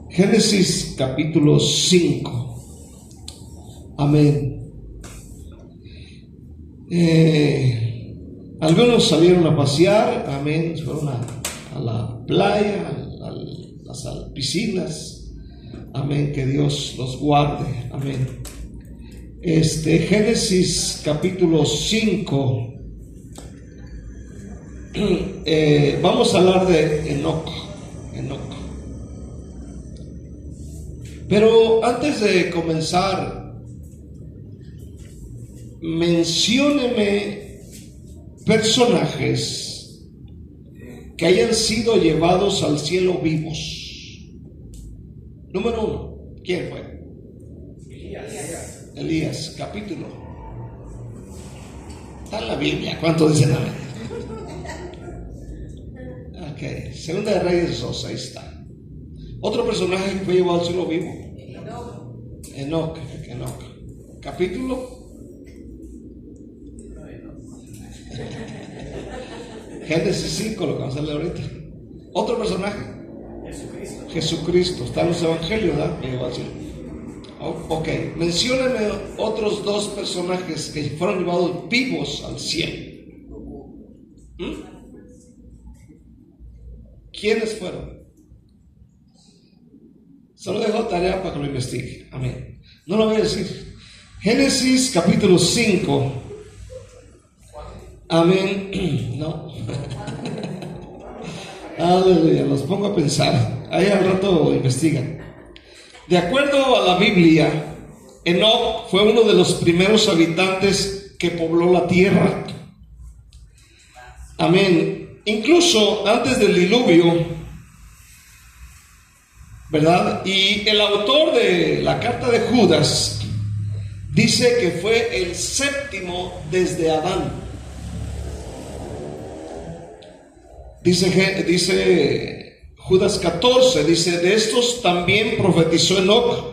Génesis capítulo 5. Amén. Algunos salieron a pasear, amén, fueron a la playa, a las piscinas, amén, que Dios los guarde, amén. Génesis capítulo 5, vamos a hablar de Enoc. Pero antes de comenzar, mencióneme personajes que hayan sido llevados al cielo vivos. Número 1, ¿quién fue? Elías, capítulo. Está en la Biblia, ¿cuánto dicen amén? Ok, Segunda de Reyes 2, ahí está. Otro personaje que fue llevado al cielo vivo. Enoc. Capítulo. Génesis 5, lo que vamos a leer ahorita. Otro personaje. Jesucristo. Está en los evangelios, ¿verdad? Llegó al cielo. Ok, mencióname otros dos personajes que fueron llevados vivos al cielo. ¿Quiénes fueron? Solo dejo tarea para que lo investigue. Amén. No lo voy a decir. Génesis capítulo 5. Amén. No. Aleluya. Los pongo a pensar. Ahí al rato investigan. De acuerdo a la Biblia, Enoc fue uno de los primeros habitantes que pobló la tierra. Amén. Incluso antes del diluvio, ¿verdad? Y el autor de la carta de Judas dice que fue el séptimo desde Adán. Dice Judas 14, dice: de estos también profetizó Enoc,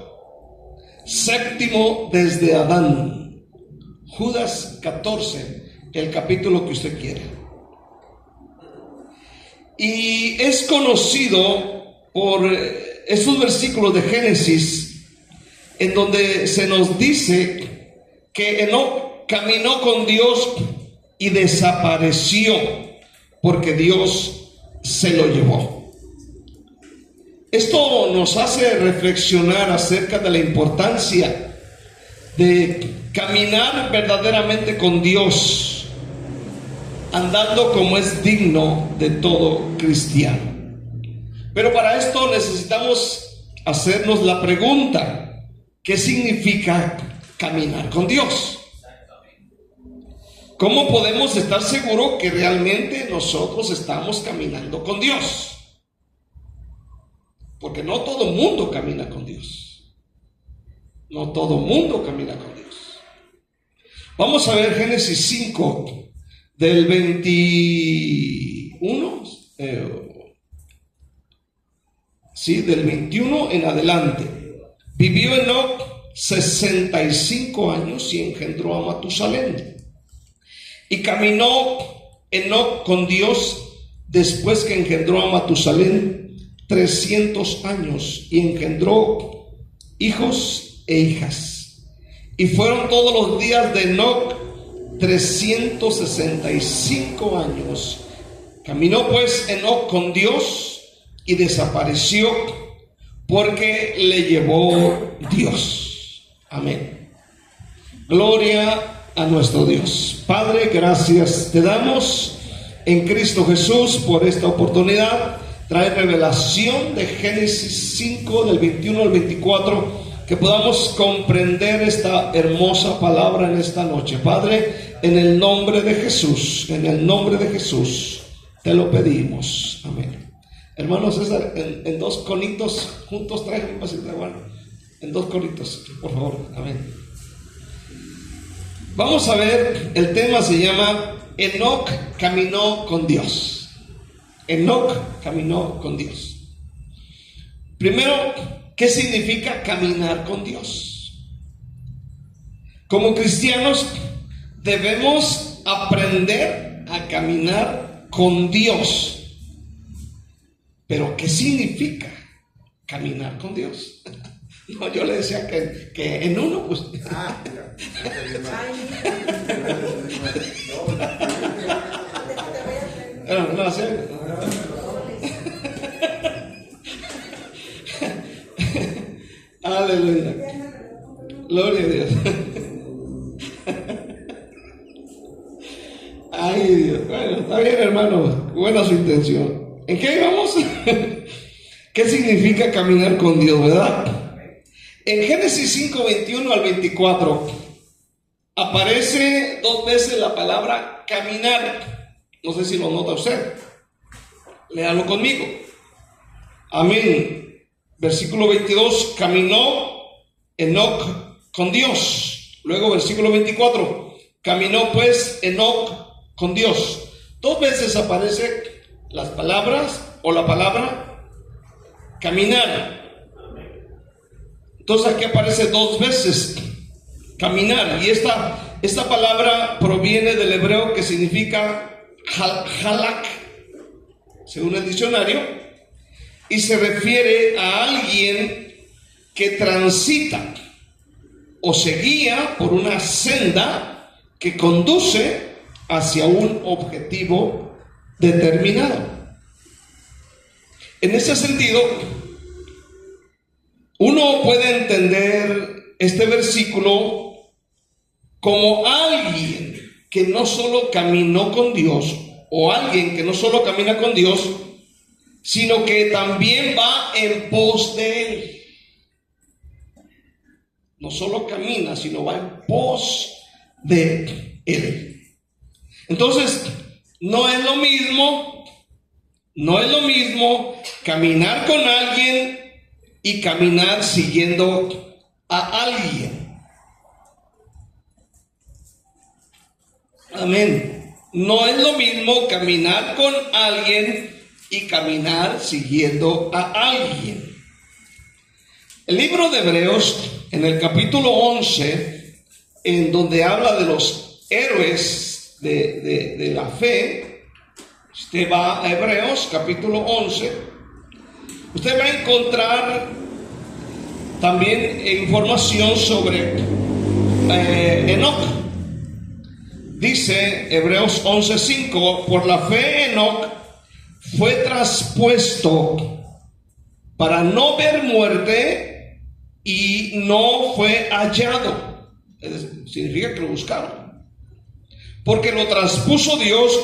séptimo desde Adán. Judas 14, el capítulo que usted quiera. Y es conocido por estos versículos de Génesis, en donde se nos dice que Enoc caminó con Dios y desapareció porque Dios se lo llevó. Esto nos hace reflexionar acerca de la importancia de caminar verdaderamente con Dios, andando como es digno de todo cristiano. Pero para esto necesitamos hacernos la pregunta: ¿qué significa caminar con Dios? ¿Cómo podemos estar seguros que realmente nosotros estamos caminando con Dios? Porque no todo mundo camina con Dios. No todo mundo camina con Dios. Vamos a ver Génesis 5 del 21. Del 21 en adelante. Vivió Enoc 65 años y engendró a Matusalén. Y caminó Enoc con Dios después que engendró a Matusalén 300 años y engendró hijos e hijas. Y fueron todos los días de Enoc 365 años. Caminó pues Enoc con Dios y desapareció porque le llevó Dios. Amén. Gloria a nuestro Dios. Padre, gracias te damos en Cristo Jesús por esta oportunidad. Trae revelación de Génesis 5 del 21 al 24, que podamos comprender esta hermosa palabra en esta noche. Padre, en el nombre de Jesús, te lo pedimos. Amén. Hermano César, en dos conitos juntos traen un vasito de agua. En dos conitos, por favor. Amén. Vamos a ver, el tema se llama Enoc caminó con Dios. Enoc caminó con Dios. Primero, ¿qué significa caminar con Dios? Como cristianos debemos aprender a caminar con Dios. Pero ¿qué significa caminar con Dios? No, yo le decía que en uno, pues. No, sí. Aleluya. Gloria a Dios. Ay, Dios. Bueno, está bien, hermano. Buena su intención. ¿En qué íbamos? ¿Qué significa caminar con Dios, verdad? En Génesis 5, 21 al 24 aparece 2 veces la palabra caminar. No sé si lo nota usted. Léalo conmigo. Amén. Versículo 22, caminó Enoc con Dios. Luego versículo 24, caminó pues Enoc con Dios. 2 veces aparece las palabras o la palabra caminar. Entonces aquí aparece 2 veces caminar, y esta palabra proviene del hebreo que significa halak, según el diccionario, y se refiere a alguien que transita o se guía por una senda que conduce hacia un objetivo determinado. En ese sentido, uno puede entender este versículo como alguien que no solo caminó con Dios, o alguien que no solo camina con Dios, sino que también va en pos de Él. No solo camina, sino va en pos de Él. Entonces, no es lo mismo caminar con alguien y caminar siguiendo a alguien. Amén. No es lo mismo caminar con alguien y caminar siguiendo a alguien. El libro de Hebreos, en el capítulo 11, en donde habla de los héroes de la fe, usted va a Hebreos capítulo 11, usted va a encontrar también información sobre Enoc. Dice Hebreos 11:5, por la fe Enoc fue traspuesto para no ver muerte y no fue hallado. Significa que lo buscaron, porque lo traspuso Dios,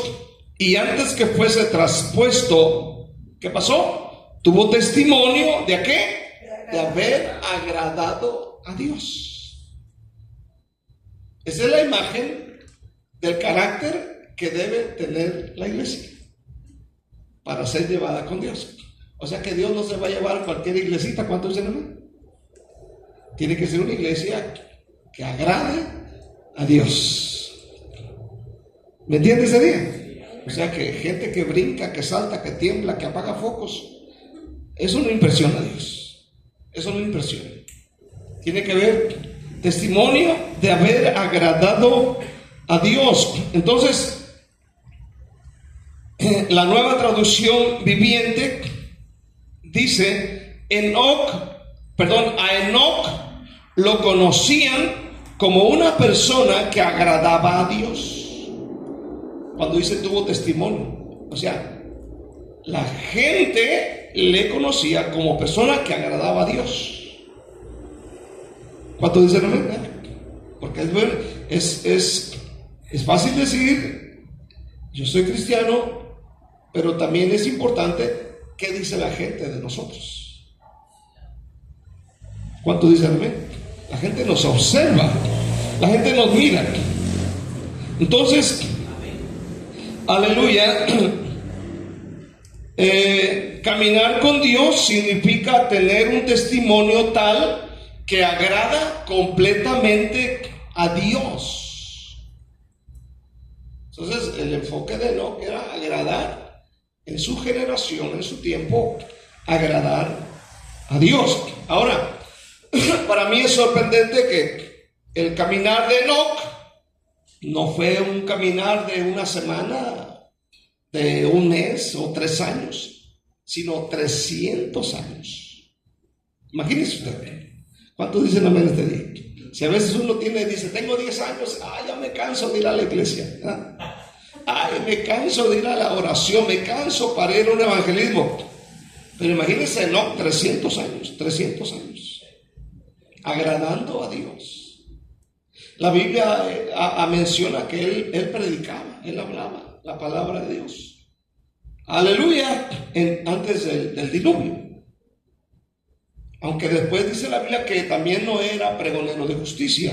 y antes que fuese traspuesto, ¿qué pasó? Tuvo testimonio de qué? De haber agradado a Dios. Esa es la imagen del carácter que debe tener la iglesia para ser llevada con Dios. O sea que Dios no se va a llevar a cualquier iglesita. ¿Cuántos dicen amén? Tiene que ser una iglesia que agrade a Dios. ¿Me entiende ese día? O sea que gente que brinca, que salta, que tiembla, que apaga focos, eso no impresiona a Dios. Eso no impresiona. Tiene que haber testimonio de haber agradado a Dios. Entonces, la Nueva Traducción Viviente dice: a Enoc lo conocían como una persona que agradaba a Dios. Cuando dice tuvo testimonio, o sea, la gente le conocía como persona que agradaba a Dios. ¿Cuánto dicen amén? Porque es fácil decir yo soy cristiano, pero también es importante qué dice la gente de nosotros. ¿Cuánto dicen amén? La gente nos observa, la gente nos mira. Entonces, aleluya, caminar con Dios significa tener un testimonio tal que agrada completamente a Dios. Entonces, el enfoque de Enoc era agradar en su generación, en su tiempo, agradar a Dios. Ahora, para mí es sorprendente que el caminar de Enoc no fue un caminar de una semana, de un mes o 3 años, sino 300 años. Imagínese usted. ¿Cuántos dicen amén este día? Si a veces uno dice, tengo 10 años, ya me canso de ir a la iglesia. Me canso de ir a la oración, me canso para ir a un evangelismo. Pero imagínense, 300 años, agradando a Dios. La Biblia menciona que él predicaba, él hablaba la palabra de Dios. Aleluya, antes del diluvio. Aunque después dice la Biblia que también no era pregonero de justicia.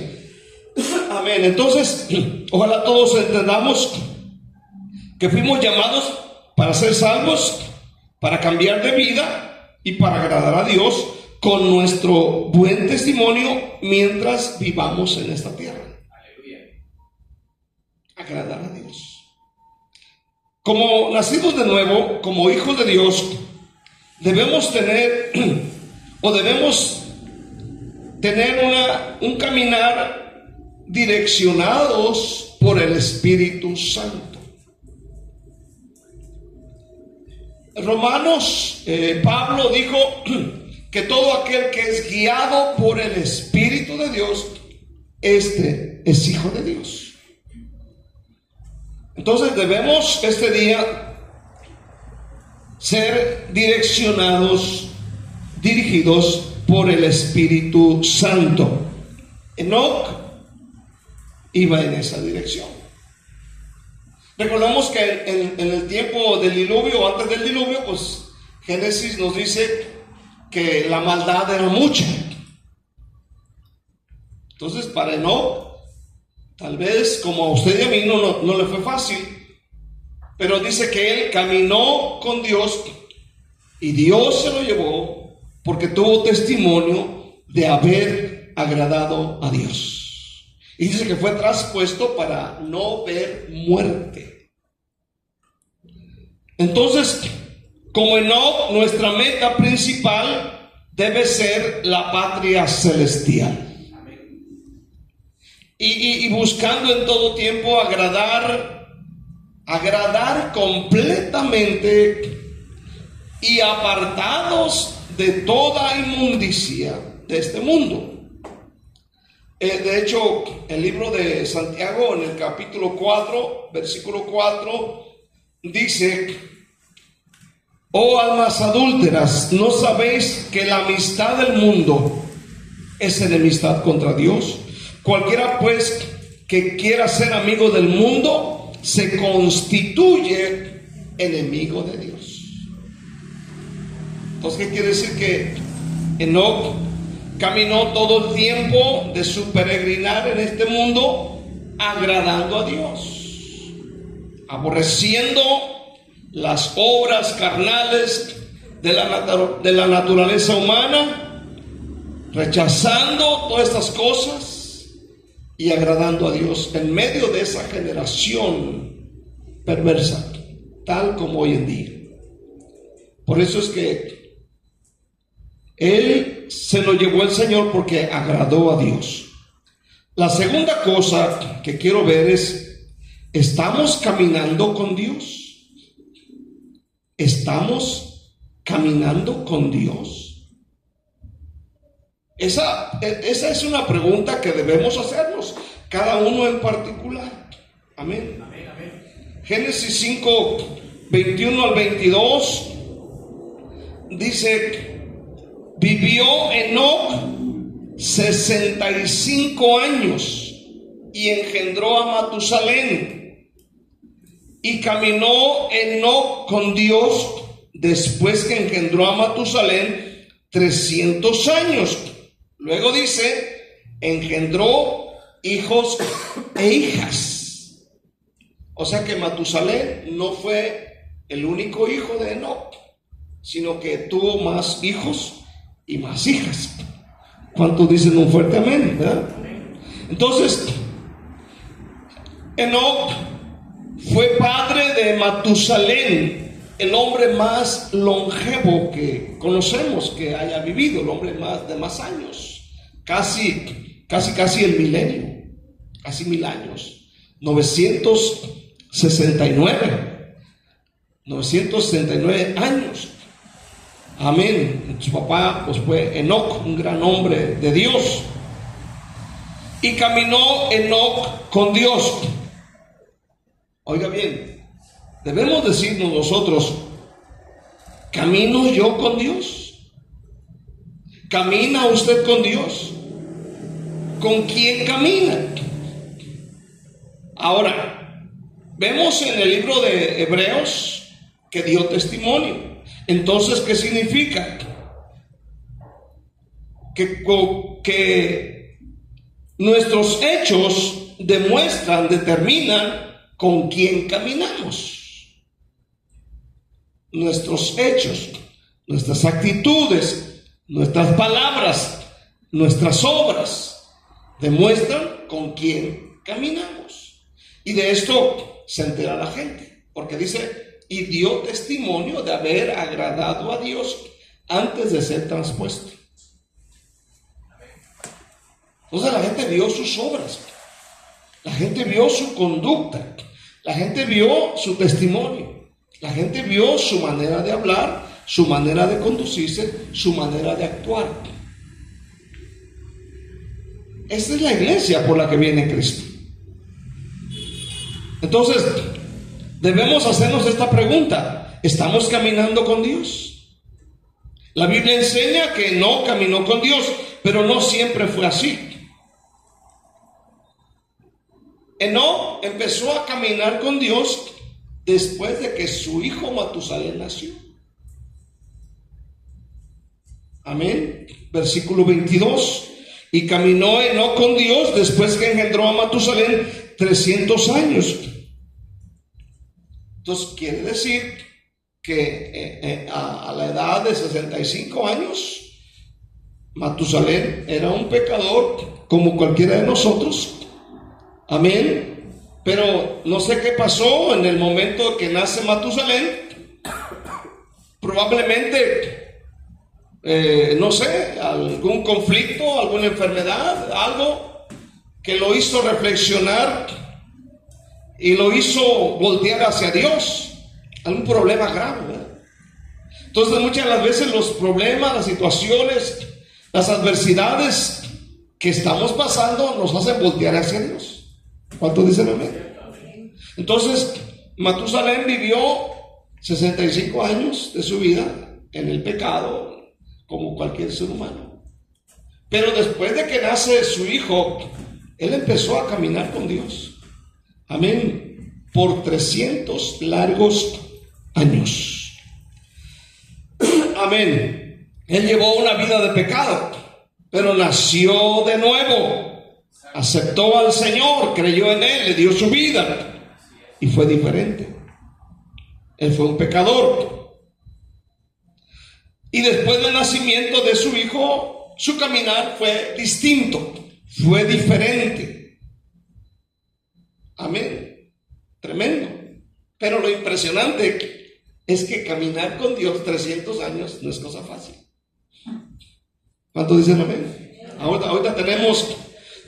Amén. Entonces, ojalá todos entendamos que fuimos llamados para ser salvos, para cambiar de vida y para agradar a Dios con nuestro buen testimonio mientras vivamos en esta tierra. Aleluya. Agradar a Dios. Como nacidos de nuevo, como hijos de Dios, debemos tener un caminar direccionados por el Espíritu Santo. Romanos, Pablo dijo que todo aquel que es guiado por el Espíritu de Dios, este es hijo de Dios. Entonces debemos este día ser dirigidos por el Espíritu Santo. Enoc iba en esa dirección. Recordamos que en el tiempo del diluvio, o antes del diluvio, pues Génesis nos dice que la maldad era mucha. Entonces para Enoc, tal vez como a usted y a mí no le fue fácil, pero dice que él caminó con Dios y Dios se lo llevó porque tuvo testimonio de haber agradado a Dios. Y dice que fue traspuesto para no ver muerte. Entonces, como Enoc, nuestra meta principal debe ser la patria celestial. Y buscando en todo tiempo agradar completamente y apartados de toda inmundicia de este mundo. De hecho, el libro de Santiago, en el capítulo 4, versículo 4, dice: oh almas adúlteras, ¿no sabéis que la amistad del mundo es enemistad contra Dios? Cualquiera pues que quiera ser amigo del mundo se constituye enemigo de Dios. Entonces, ¿qué quiere decir? Que Enoc caminó todo el tiempo de su peregrinar en este mundo agradando a Dios, aborreciendo las obras carnales de la naturaleza humana, rechazando todas estas cosas y agradando a Dios en medio de esa generación perversa, tal como hoy en día. Por eso es que él se lo llevó el Señor, porque agradó a Dios. La segunda cosa que quiero ver es: ¿estamos caminando con Dios? ¿Estamos caminando con Dios? Esa es una pregunta que debemos hacernos, cada uno en particular. Amén. Amén, amén. Génesis 5, 21 al 22 dice: vivió Enoc 65 años y engendró a Matusalén. Y caminó Enoc con Dios después que engendró a Matusalén 300 años. Luego dice: engendró hijos e hijas. O sea que Matusalén no fue el único hijo de Enoc, sino que tuvo más hijos y más hijas. ¿Cuántos dicen un fuerte amén? ¿Verdad? Entonces, Enoc fue padre de Matusalén, el hombre más longevo que conocemos que haya vivido, el hombre de más años, casi el milenio, casi 1000 años, 969 años. Amén. Su papá pues fue Enoc, un gran hombre de Dios. Y caminó Enoc con Dios. Oiga bien, debemos decirnos nosotros: ¿camino yo con Dios? ¿Camina usted con Dios? ¿Con quién camina? Ahora, vemos en el libro de Hebreos que dio testimonio. Entonces, ¿qué significa? Que nuestros hechos demuestran, determinan con quién caminamos. Nuestros hechos, nuestras actitudes, nuestras palabras, nuestras obras demuestran con quién caminamos. Y de esto se entera la gente, porque dice: y dio testimonio de haber agradado a Dios antes de ser transpuesto. Entonces la gente vio sus obras, la gente vio su conducta, la gente vio su testimonio, la gente vio su manera de hablar, su manera de conducirse, su manera de actuar. Esta es la iglesia por la que viene Cristo. Entonces, debemos hacernos esta pregunta: ¿estamos caminando con Dios? La Biblia enseña que no caminó con Dios, pero no siempre fue así. Enoc empezó a caminar con Dios después de que su hijo Matusalén nació. Amén. Versículo 22. Y caminó Enoc con Dios después que engendró a Matusalén 300 años. Entonces quiere decir que a la edad de 65 años Matusalén era un pecador como cualquiera de nosotros. Amén. Pero no sé qué pasó en el momento que nace Matusalén. Probablemente no sé, algún conflicto, alguna enfermedad, algo que lo hizo reflexionar y lo hizo voltear hacia Dios. Algún problema grave, ¿verdad? Entonces muchas de las veces los problemas, las situaciones, las adversidades que estamos pasando nos hacen voltear hacia Dios. ¿Cuántos dicen amén? Entonces Matusalén vivió 65 años de su vida en el pecado, como cualquier ser humano. Pero después de que nace su hijo, él empezó a caminar con Dios. Amén. Por 300 largos años. Amén. Él llevó una vida de pecado, pero nació de nuevo. Aceptó al Señor, creyó en Él, le dio su vida y fue diferente. Él fue un pecador. Y después del nacimiento de su hijo, su caminar fue distinto, fue diferente. Amén. Tremendo. Pero lo impresionante es que caminar con Dios 300 años no es cosa fácil. ¿Cuántos dicen amén? Ahorita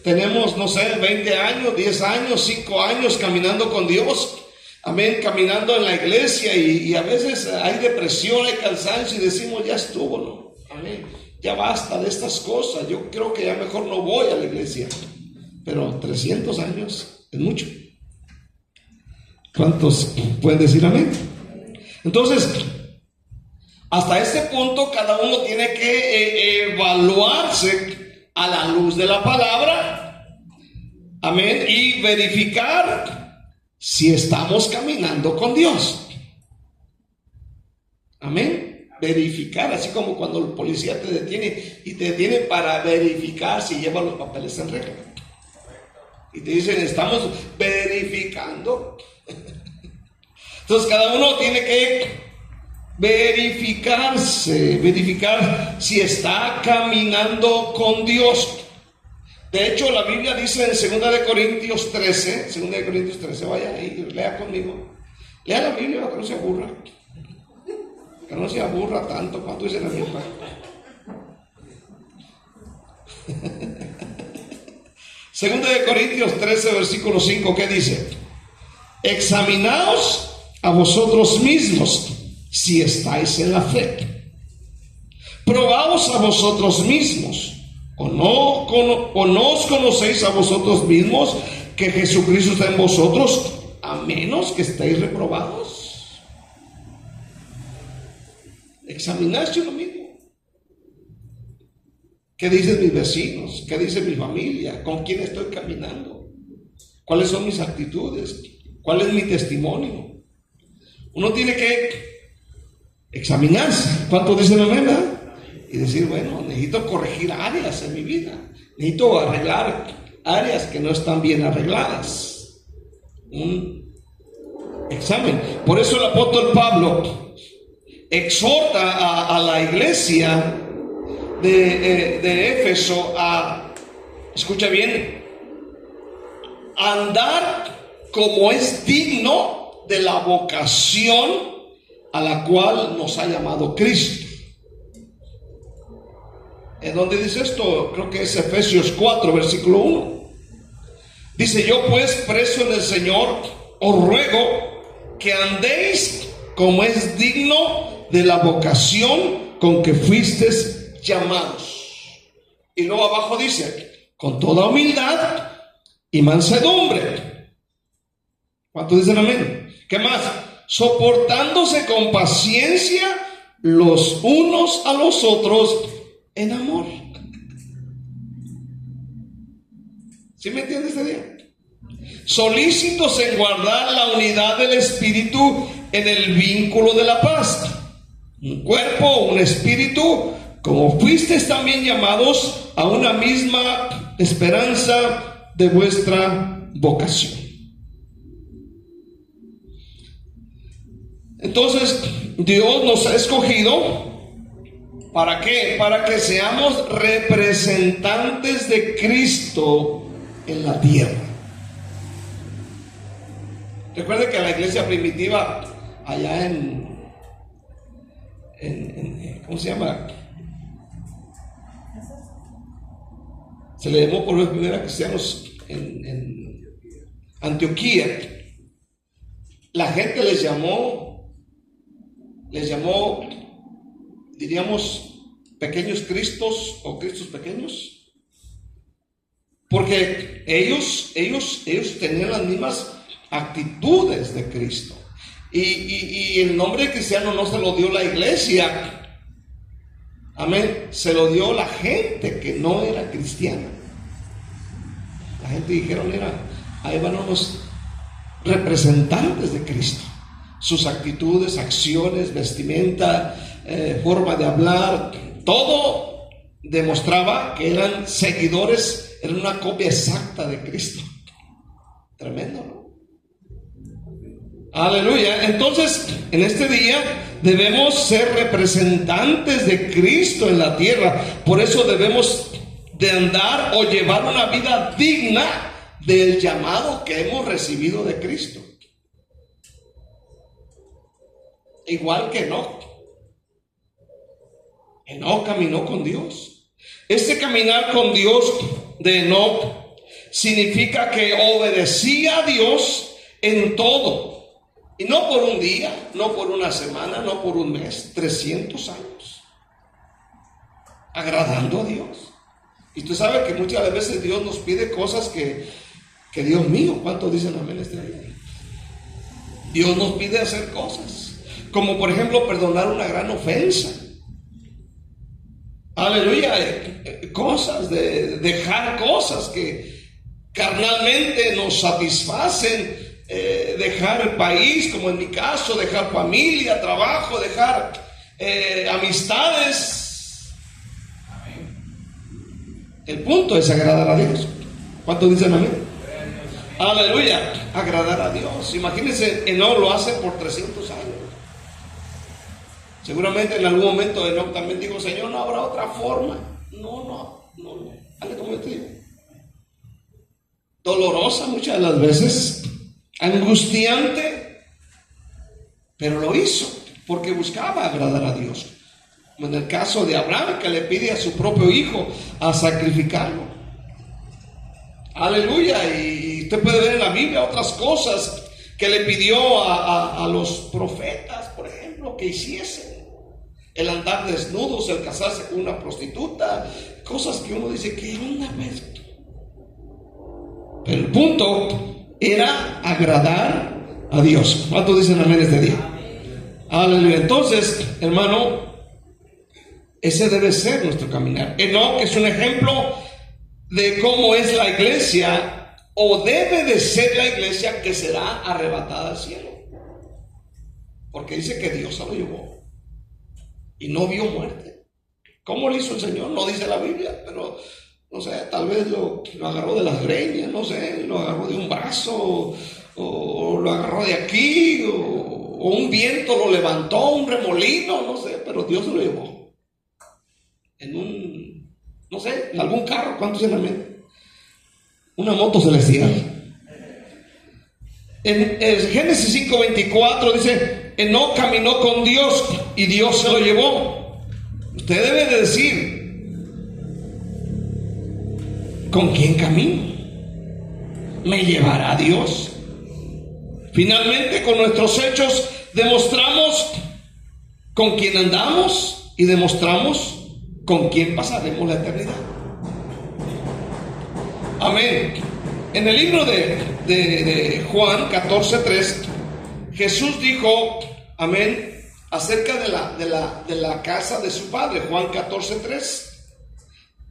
tenemos, no sé, 20 años, 10 años, 5 años caminando con Dios. Amén, caminando en la iglesia y a veces hay depresión, hay cansancio y decimos: ya estuvo, ¿no? Amén, ya basta de estas cosas, yo creo que ya mejor no voy a la iglesia. Pero 300 años es mucho. ¿Cuántos pueden decir amén? Entonces, hasta este punto cada uno tiene que evaluarse a la luz de la palabra. Amén, y verificar si estamos caminando con Dios. Amén. Verificar, así como cuando el policía te detiene y te detiene para verificar si lleva los papeles en regla. Y te dicen: estamos verificando. Entonces cada uno tiene que verificar si está caminando con Dios. De hecho, la Biblia dice en 2 Corintios 13, vaya ahí, lea conmigo. Lea la Biblia, que no se aburra. Que no se aburra tanto. ¿Cuánto dice la Biblia? 2 Corintios 13, versículo 5, ¿qué dice? Examinaos a vosotros mismos si estáis en la fe. Probaos a vosotros mismos, o no os conocéis a vosotros mismos que Jesucristo está en vosotros, a menos que estéis reprobados. Examinarse uno mismo. ¿Qué dicen mis vecinos? ¿Qué dice mi familia? ¿Con quién estoy caminando? ¿Cuáles son mis actitudes? ¿Cuál es mi testimonio? Uno tiene que examinarse. ¿Cuánto dicen amén? Y decir, bueno, necesito corregir áreas en mi vida. Necesito arreglar áreas que no están bien arregladas. Un examen. Por eso el apóstol Pablo exhorta a la iglesia de Éfeso a, escucha bien, andar como es digno de la vocación a la cual nos ha llamado Cristo. ¿En dónde dice esto? Creo que es Efesios 4, versículo 1. Dice: yo pues, preso en el Señor, os ruego que andéis como es digno de la vocación con que fuisteis llamados. Y luego abajo dice: con toda humildad y mansedumbre. ¿Cuántos dicen amén? ¿Qué más? Soportándose con paciencia los unos a los otros en amor. ¿Sí me entiende este día? Solícitos en guardar la unidad del espíritu en el vínculo de la paz. Un cuerpo, un espíritu, como fuisteis también llamados a una misma esperanza de vuestra vocación. Entonces, Dios nos ha escogido, ¿para qué? Para que seamos representantes de Cristo en la tierra. Recuerde que la iglesia primitiva allá en ¿cómo se llama? Se le llamó por vez primera cristianos en Antioquía. La gente les llamó, diríamos, pequeños cristos o cristos pequeños, porque ellos tenían las mismas actitudes de Cristo. Y el nombre de cristiano no se lo dio la iglesia, amén, se lo dio la gente que no era cristiana. La gente dijeron, ahí van unos representantes de Cristo. Sus actitudes, acciones, vestimenta, forma de hablar, todo demostraba que eran seguidores, eran una copia exacta de Cristo. Tremendo, ¿no? Aleluya. Entonces, en este día debemos ser representantes de Cristo en la tierra. Por eso debemos de andar o llevar una vida digna del llamado que hemos recibido de Cristo. Igual que Enoc. Enoc caminó con Dios. Este caminar con Dios de Enoc significa que obedecía a Dios en todo. Y no por un día, no por una semana, no por un mes, 300 años. Agradando a Dios. Y tú sabes que muchas veces Dios nos pide cosas que Dios mío, ¿cuántos dicen amén este día? Dios nos pide hacer cosas, como por ejemplo perdonar una gran ofensa. Aleluya. Cosas de dejar cosas que carnalmente nos satisfacen. Dejar el país, como en mi caso, dejar familia, trabajo, dejar amistades. El punto es agradar a Dios. ¿Cuántos dicen amén? Aleluya, agradar a Dios. Imagínense, Enoc lo hace por 300 años. Seguramente en algún momento Enoc también dijo: Señor, no habrá otra forma. No. Dale, como yo te digo. Dolorosa muchas de las veces, angustiante, pero lo hizo porque buscaba agradar a Dios. Como en el caso de Abraham, que le pide a su propio hijo a sacrificarlo. Aleluya. Y usted puede ver en la Biblia otras cosas que le pidió a los profetas, por ejemplo, que hiciesen. el andar desnudos, el casarse con una prostituta, cosas que uno dice, ¿qué onda esto? Pero el punto era agradar a Dios. ¿Cuántos dicen amén este día? Aleluya. Entonces, hermano, ese debe ser nuestro caminar. Enoc es un ejemplo de cómo es la iglesia, o debe de ser la iglesia que será arrebatada al cielo. Porque dice que Dios se lo llevó y no vio muerte. ¿Cómo lo hizo el Señor? No dice la Biblia, pero no sé, tal vez lo agarró de las greñas, no sé, lo agarró de un brazo, o lo agarró de aquí, o un viento lo levantó, un remolino, no sé, pero Dios se lo llevó. En un, no sé, en algún carro, ¿cuántos en la mente? Una moto celestial. En Génesis 5:24 dice, Enoc caminó con Dios y Dios se lo llevó. Usted debe de decir, ¿con quién camino? ¿Me llevará Dios? Finalmente, con nuestros hechos demostramos con quién andamos y demostramos con quién pasaremos la eternidad. Amén. En el libro de Juan 14:3, Jesús dijo, amén, acerca de la casa de su padre. Juan 14:3,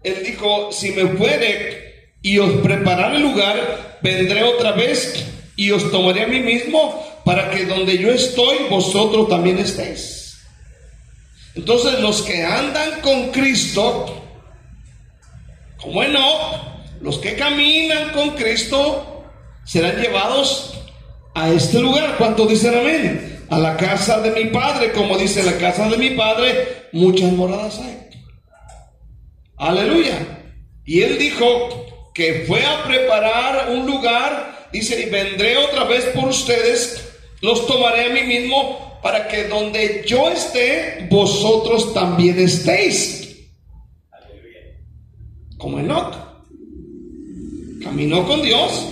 Él dijo, si me fuere y os prepararé el lugar, vendré otra vez y os tomaré a mí mismo, para que donde yo estoy, vosotros también estéis. Entonces, los que andan con Cristo, como Enoc, los que caminan con Cristo, serán llevados a este lugar. ¿Cuántos dicen amén? A la casa de mi Padre, como dice, la casa de mi Padre muchas moradas hay. Aleluya. Y Él dijo que fue a preparar un lugar, dice, y vendré otra vez por ustedes, los tomaré a mí mismo, para que donde yo esté, vosotros también estéis. Como Enoc caminó con Dios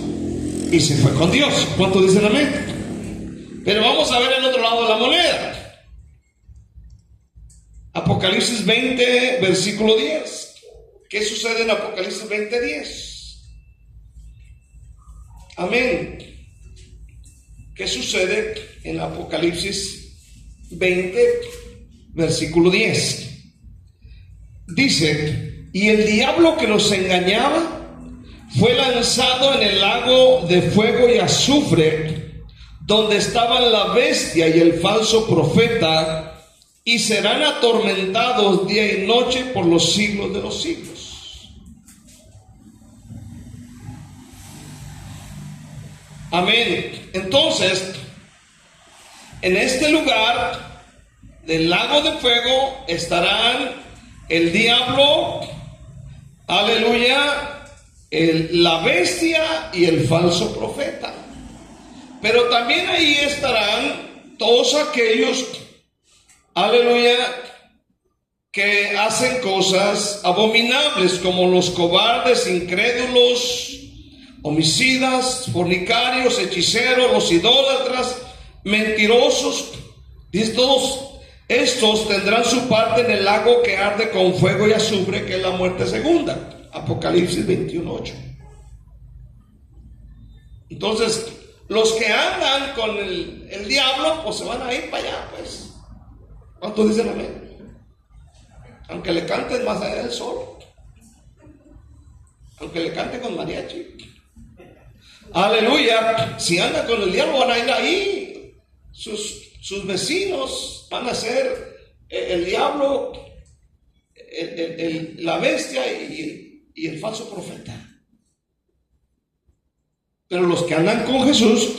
y se fue con Dios. ¿Cuántos dicen amén? Pero vamos a ver el otro lado de la moneda. Apocalipsis 20, versículo 10. ¿Qué sucede en Apocalipsis 20, 10? Amén. ¿Qué sucede en Apocalipsis 20, versículo 10? Dice, y el diablo que los engañaba fue lanzado en el lago de fuego y azufre, donde estaban la bestia y el falso profeta, y serán atormentados día y noche por los siglos de los siglos. Amén. Entonces, en este lugar del lago de fuego estarán el diablo, aleluya, la bestia y el falso profeta. Pero también ahí estarán todos aquellos, aleluya, que hacen cosas abominables, como los cobardes, incrédulos, homicidas, fornicarios, hechiceros, los idólatras, mentirosos. Dice, todos estos tendrán su parte en el lago que arde con fuego y azufre, que es la muerte segunda. Apocalipsis 21:8. Entonces, los que andan con el diablo, pues se van a ir para allá, pues. ¿Cuántos dicen amén? Aunque le canten más allá del sol, aunque le canten con mariachi, aleluya, si andan con el diablo van a ir ahí. Sus vecinos van a ser el diablo, la bestia y el falso profeta. Pero los que andan con Jesús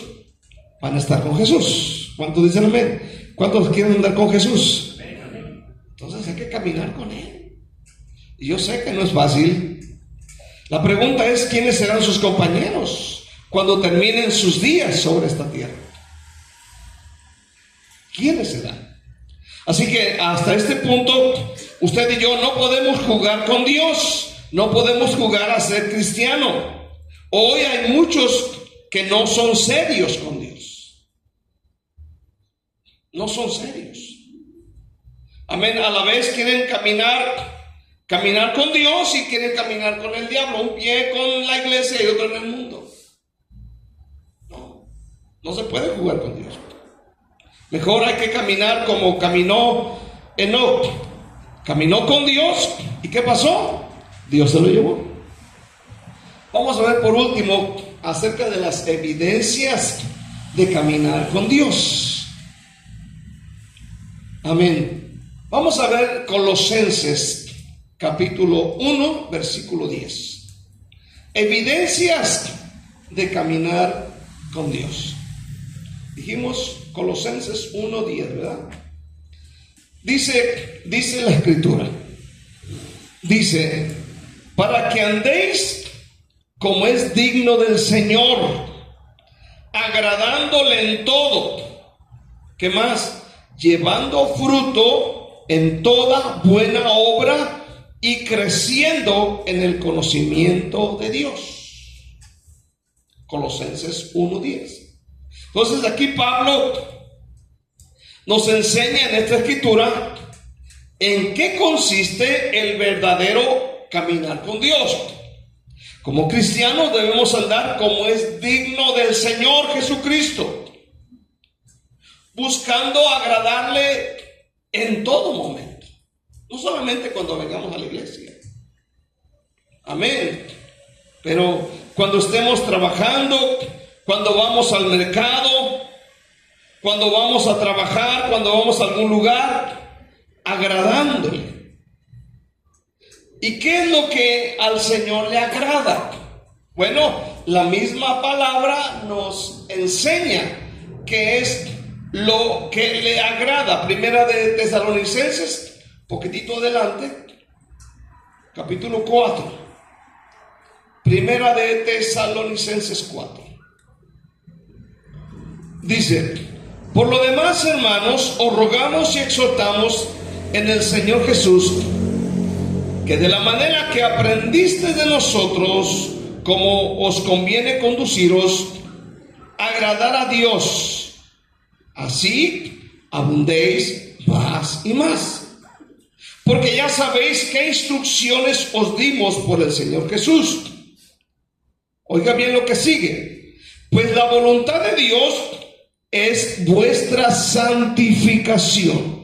van a estar con Jesús. ¿Cuántos dicen amén? ¿Cuántos quieren andar con Jesús? Entonces hay que caminar con Él. Y yo sé que no es fácil. La pregunta es, ¿quiénes serán sus compañeros cuando terminen sus días sobre esta tierra? ¿Quiénes serán? Así que hasta este punto, usted y yo no podemos jugar con Dios. No podemos jugar a ser cristiano. Hoy hay muchos que no son serios con Dios. No son serios. Amén. A la vez quieren caminar con Dios y quieren caminar con el diablo. Un pie con la iglesia y otro en el mundo. No se puede jugar con Dios. Mejor hay que caminar como caminó Enoc. Caminó con Dios. ¿Y qué pasó? Dios se lo llevó. Vamos a ver por último acerca de las evidencias de caminar con Dios. Amén. Vamos a ver Colosenses capítulo 1 versículo 10. Evidencias de caminar con Dios. Dijimos Colosenses 1:10, ¿verdad? Dice la escritura, dice, para que andéis como es digno del Señor, agradándole en todo. ¿Qué más? Llevando fruto en toda buena obra y creciendo en el conocimiento de Dios. Colosenses 1:10. Entonces aquí Pablo nos enseña en esta escritura en qué consiste el verdadero caminar con Dios. Como cristianos debemos andar como es digno del Señor Jesucristo, buscando agradarle en todo momento, no solamente cuando vengamos a la iglesia. Amén. Pero cuando estemos trabajando, cuando vamos al mercado, cuando vamos a trabajar, cuando vamos a algún lugar, agradándole. ¿Y qué es lo que al Señor le agrada? Bueno, la misma palabra nos enseña que es lo que le agrada. Primera de Tesalonicenses, poquitito adelante, capítulo 4. Primera de Tesalonicenses 4. Dice, por lo demás, hermanos, os rogamos y exhortamos en el Señor Jesús, que de la manera que aprendiste de nosotros, como os conviene conduciros, agradar a Dios, así abundéis más y más. Porque ya sabéis qué instrucciones os dimos por el Señor Jesús. Oiga bien lo que sigue. Pues la voluntad de Dios es vuestra santificación.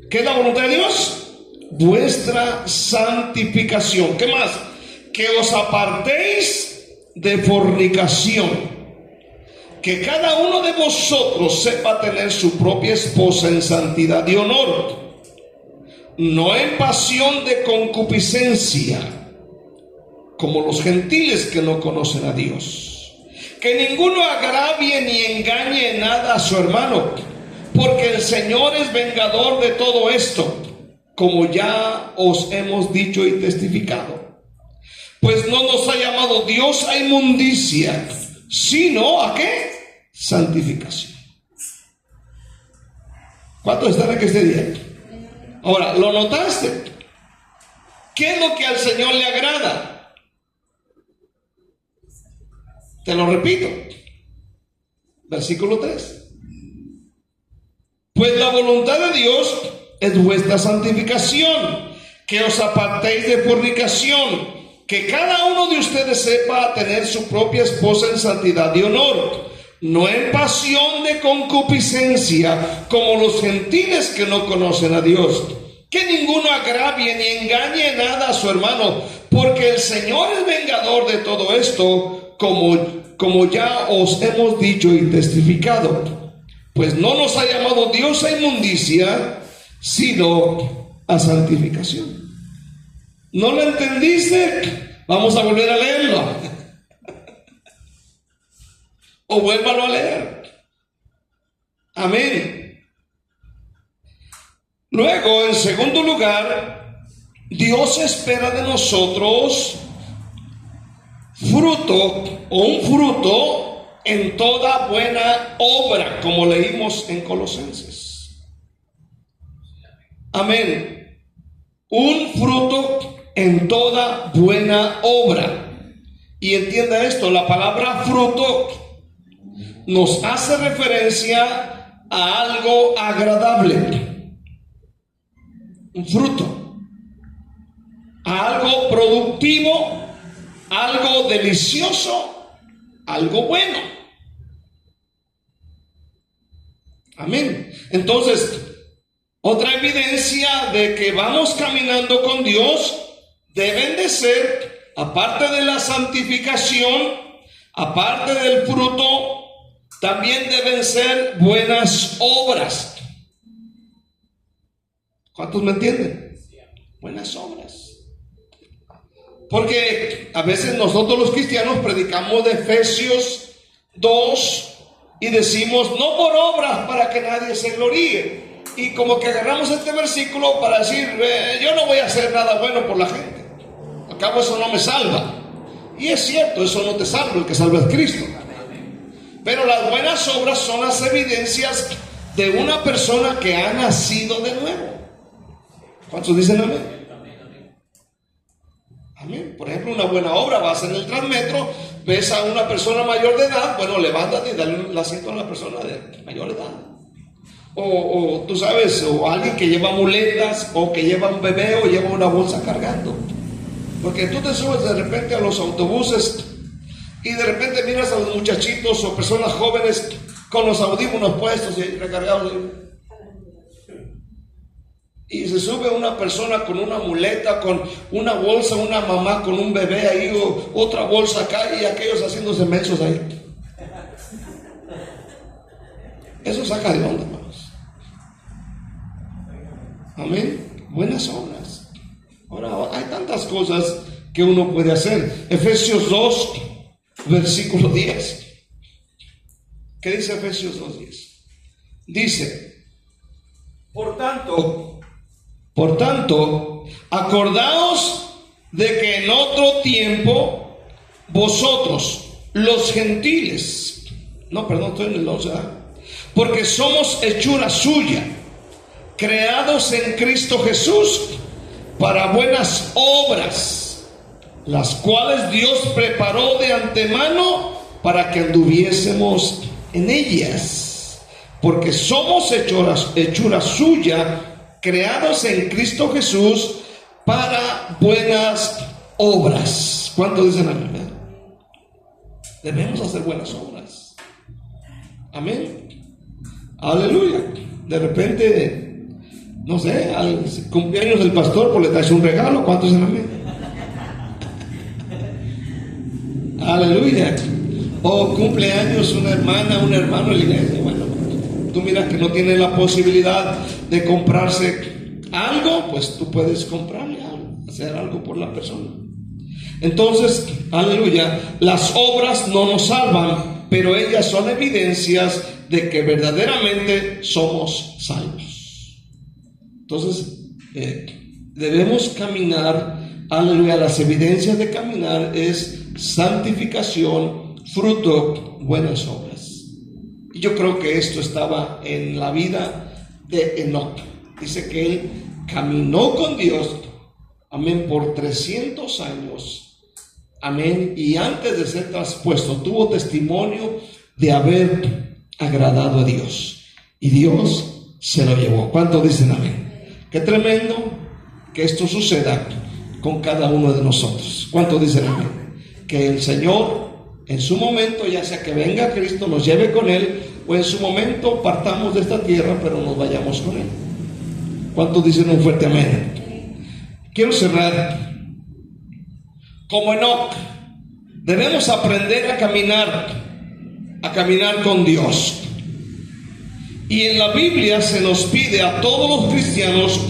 ¿Qué es la voluntad de Dios? Vuestra santificación. ¿Qué más? Que os apartéis de fornicación. Que cada uno de vosotros sepa tener su propia esposa en santidad y honor, no en pasión de concupiscencia, como los gentiles que no conocen a Dios. Que ninguno agravie ni engañe en nada a su hermano, porque el Señor es vengador de todo esto, como ya os hemos dicho y testificado. Pues no nos ha llamado Dios a inmundicia, sino ¿a qué? Santificación. ¿Cuántos están aquí este día? Ahora, ¿lo notaste? ¿Qué es lo que al Señor le agrada? Te lo repito. Versículo 3. Pues la voluntad de Dios es vuestra santificación, que os apartéis de fornicación, que cada uno de ustedes sepa tener su propia esposa en santidad y honor, no en pasión de concupiscencia, como los gentiles que no conocen a Dios. Que ninguno agravie ni engañe nada a su hermano, porque el Señor es vengador de todo esto, como ya os hemos dicho y testificado. Pues no nos ha llamado Dios a inmundicia, sino a santificación. ¿No lo entendiste? Vamos a volver a leerlo. O vuélvalo a leer. Amén. Luego, en segundo lugar, Dios espera de nosotros fruto o un fruto en toda buena obra, como leímos en Colosenses. Amén. Un fruto en toda buena obra. Y entienda esto, la palabra fruto nos hace referencia a algo agradable. un fruto, a algo productivo, algo delicioso, algo bueno. Amén. Entonces, otra evidencia de que vamos caminando con Dios deben de ser, aparte de la santificación, aparte del fruto, también deben ser buenas obras. ¿Cuántos me entienden? Buenas obras. Porque a veces nosotros los cristianos predicamos de Efesios 2 y decimos no por obras para que nadie se gloríe. Y como que agarramos este versículo para decir yo no voy a hacer nada bueno por la gente. Al cabo eso no me salva. Y es cierto, eso no te salva, el que salva es Cristo. Pero las buenas obras son las evidencias de una persona que ha nacido de nuevo. ¿Cuántos dicen amén? Amén. Por ejemplo, una buena obra, vas en el Transmetro, ves a una persona mayor de edad, bueno, levántate y dale un asiento a una persona de mayor edad. O tú sabes, o alguien que lleva muletas, o que lleva un bebé, o lleva una bolsa cargando. Porque tú te subes de repente a los autobuses y de repente miras a los muchachitos o personas jóvenes con los audífonos puestos y recargados. Y se sube una persona con una muleta, con una bolsa, una mamá con un bebé ahí, o otra bolsa acá, y aquellos haciéndose mensos ahí. Eso saca de onda, hermanos. Amén. Buenas obras. Ahora, hay tantas cosas que uno puede hacer. Efesios 2, versículo 10. ¿Qué dice Efesios 2:10? Dice: Por tanto, acordaos de que en otro tiempo vosotros, los gentiles, estoy en el 11, porque somos hechura suya, creados en Cristo Jesús para buenas obras, las cuales Dios preparó de antemano para que anduviésemos en ellas, porque somos hechura suya, creados en Cristo Jesús para buenas obras. ¿Cuánto dicen amén? Debemos hacer buenas obras. Amén. Aleluya. De repente, no sé, al cumpleaños del pastor, pues le traes un regalo. ¿Cuántos dicen amén? Aleluya. O cumpleaños una hermana, un hermano en la iglesia. Bueno, tú miras que no tiene la posibilidad de comprarse algo, pues tú puedes comprarle algo, hacer algo por la persona. Entonces, aleluya, las obras no nos salvan, pero ellas son evidencias de que verdaderamente somos salvos. Entonces, debemos caminar, aleluya. Las evidencias de caminar es santificación, fruto, buenas obras. Y yo creo que esto estaba en la vida de Enoc. Dice que él caminó con Dios, amén, por 300 años, amén, y antes de ser traspuesto tuvo testimonio de haber agradado a Dios, y Dios se lo llevó. ¿Cuántos dicen amén? Qué tremendo que esto suceda con cada uno de nosotros. ¿Cuántos dicen amén? Que el Señor en su momento, ya sea que venga Cristo, nos lleve con Él, o en su momento partamos de esta tierra, pero nos vayamos con Él. ¿Cuántos dicen un fuerte amén? Quiero cerrar. Como Enoc, debemos aprender a caminar con Dios. Y en la Biblia se nos pide a todos los cristianos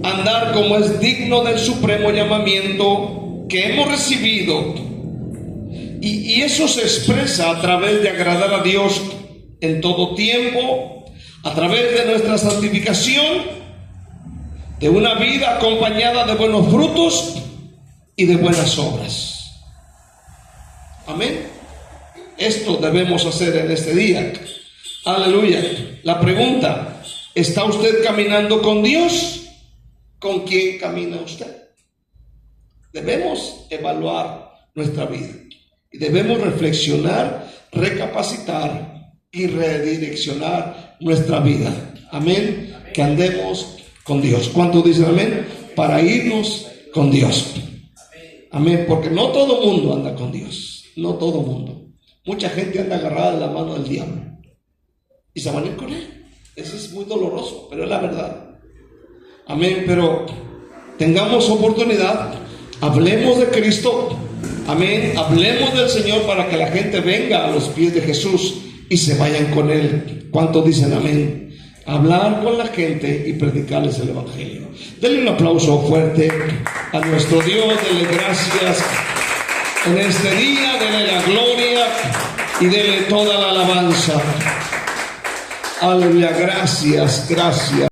andar como es digno del supremo llamamiento que hemos recibido. Y eso se expresa a través de agradar a Dios en todo tiempo, a través de nuestra santificación, de una vida acompañada de buenos frutos y de buenas obras. Amén. Esto debemos hacer en este día. Aleluya. La pregunta: ¿está usted caminando con Dios? ¿Con quién camina usted? Debemos evaluar nuestra vida y debemos reflexionar, recapacitar y redireccionar nuestra vida. Amén. Que andemos con Dios. ¿Cuántos dicen amén? Para irnos con Dios. Amén, porque no todo mundo anda con Dios, no todo mundo. Mucha gente anda agarrada de la mano del diablo y se van a ir con él. Eso es muy doloroso, pero es la verdad. Amén, pero tengamos oportunidad, hablemos de Cristo, amén, hablemos del Señor para que la gente venga a los pies de Jesús y se vayan con Él. ¿Cuántos dicen amén? Hablar con la gente y predicarles el Evangelio. Denle un aplauso fuerte a nuestro Dios, denle gracias en este día, denle la gloria y denle toda la alabanza. Aleluya, gracias, gracias.